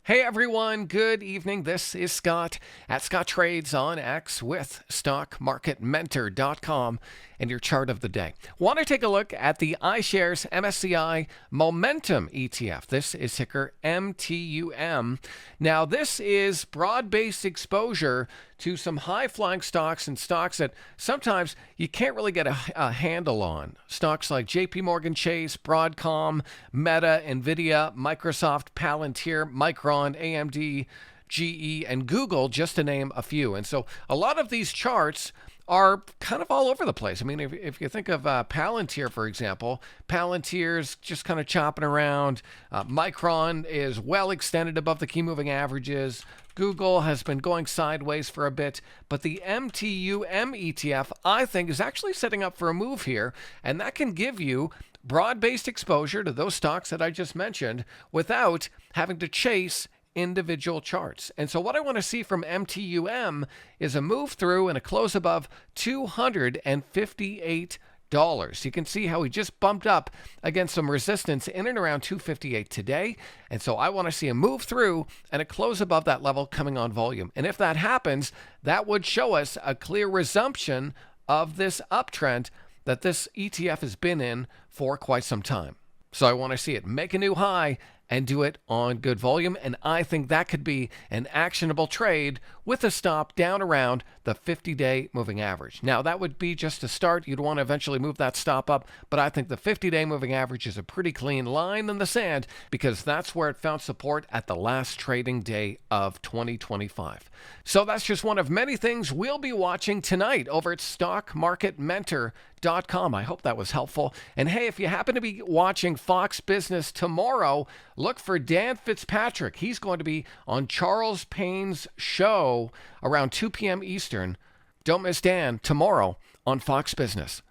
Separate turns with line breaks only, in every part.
Hey everyone, good evening. This is Scott at Scott Trades on X with StockMarketMentor.com and your chart of the day. Want to take a look at the iShares MSCI Momentum ETF. This is ticker MTUM. Now, this is broad-based exposure to some high-flying stocks and stocks that sometimes you can't really get a handle on. Stocks like JP Morgan Chase, Broadcom, Meta, Nvidia, Microsoft, Palantir, Micron, AMD, GE, and Google, just to name a few. And so a lot of these charts are kind of all over the place. I mean, if you think of Palantir, for example, Palantir's just kind of chopping around. Micron is well extended above the key moving averages. Google has been going sideways for a bit, but the MTUM ETF, I think, is actually setting up for a move here, and that can give you broad-based exposure to those stocks that I just mentioned without having to chase individual charts. And so what I want to see from MTUM is a move through and a close above $258. You can see how he just bumped up against some resistance in and around 258 today. And so I want to see a move through and a close above that level coming on volume. And if that happens, that would show us a clear resumption of this uptrend that this ETF has been in for quite some time. So I want to see it make a new high and do it on good volume. And I think that could be an actionable trade with a stop down around the 50-day moving average. Now, that would be just a start. You'd want to eventually move that stop up, but I think the 50-day moving average is a pretty clean line in the sand because that's where it found support at the last trading day of 2025. So that's just one of many things we'll be watching tonight over at StockMarketMentor.com. I hope that was helpful. And hey, if you happen to be watching Fox Business tomorrow, look for Dan Fitzpatrick. He's going to be on Charles Payne's show around 2 p.m. Eastern. Don't miss Dan tomorrow on Fox Business.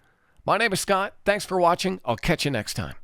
My name is Scott. Thanks for watching. I'll catch you next time.